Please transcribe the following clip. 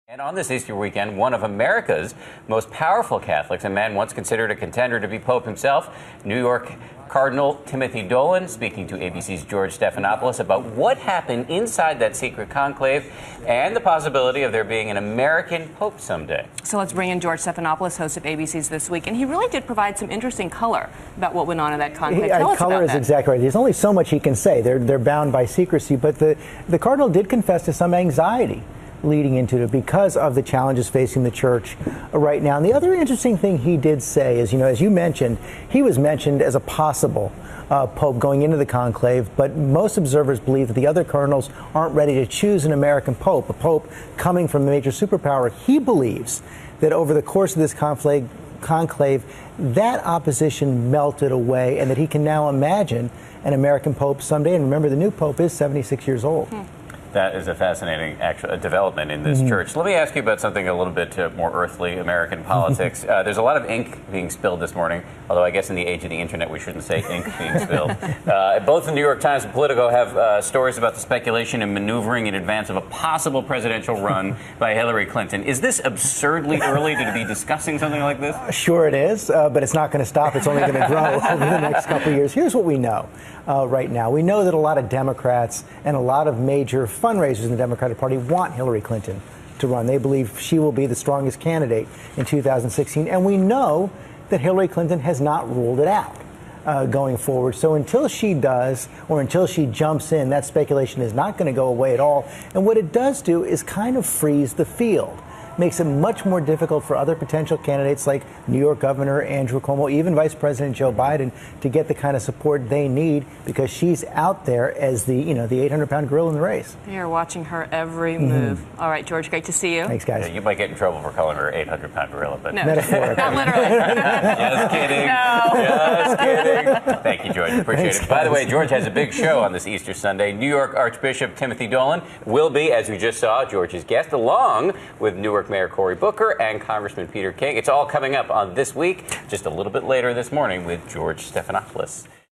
And on this Easter weekend, one of America's most powerful Catholics, a man once considered a contender to be Pope himself, New York Cardinal Timothy Dolan, speaking to ABC's George Stephanopoulos about what happened inside that secret conclave and the possibility of there being an American Pope someday. So let's bring in George Stephanopoulos, host of ABC's This Week. And he really did provide some interesting color about what went on in that conclave. Tell us color about is that. exactly right. There's only so much he can say. They're bound by secrecy. But the Cardinal did confess to some anxiety leading into it because of the challenges facing the church right now. And the other interesting thing he did say is, as you mentioned, he was mentioned as a possible Pope going into the conclave, but most observers believe that the other cardinals aren't ready to choose an American Pope, a Pope coming from a major superpower. He believes that over the course of this conclave, that opposition melted away and that he can now imagine an American Pope someday. And remember, the new Pope is 76 years old. That is a fascinating development in this church. Let me ask you about something a little bit more earthly, American politics. There's a lot of ink being spilled this morning, although I guess in the age of the internet we shouldn't say ink being spilled. Both the New York Times and Politico have stories about the speculation and maneuvering in advance of a possible presidential run by Hillary Clinton. Is this absurdly early to be discussing something like this? Sure it is, but it's not going to stop. It's only going to grow over the next couple of years. Here's what we know right now. We know that a lot of Democrats and a lot of major fundraisers in the Democratic Party want Hillary Clinton to run. They believe she will be the strongest candidate in 2016. And we know that Hillary Clinton has not ruled it out going forward. So until she does, or until she jumps in, that speculation is not going to go away at all. And what it does do is kind of freeze the field. Makes it much more difficult for other potential candidates like New York Governor Andrew Cuomo, even Vice President Joe Biden, to get the kind of support they need because she's out there as the 800-pound gorilla in the race. You're watching her every move. All right, George, great to see you. Thanks, guys. Yeah, you might get in trouble for calling her 800-pound gorilla, but no, metaphorically. not literally. Just kidding. No. Just kidding. Thank you, George. Appreciate Thanks, it. By the way, guys. George has a big show on this Easter Sunday. New York Archbishop Timothy Dolan will be, as we just saw, George's guest, along with Newark Mayor Cory Booker and Congressman Peter King. It's all coming up on This Week, just a little bit later this morning with George Stephanopoulos.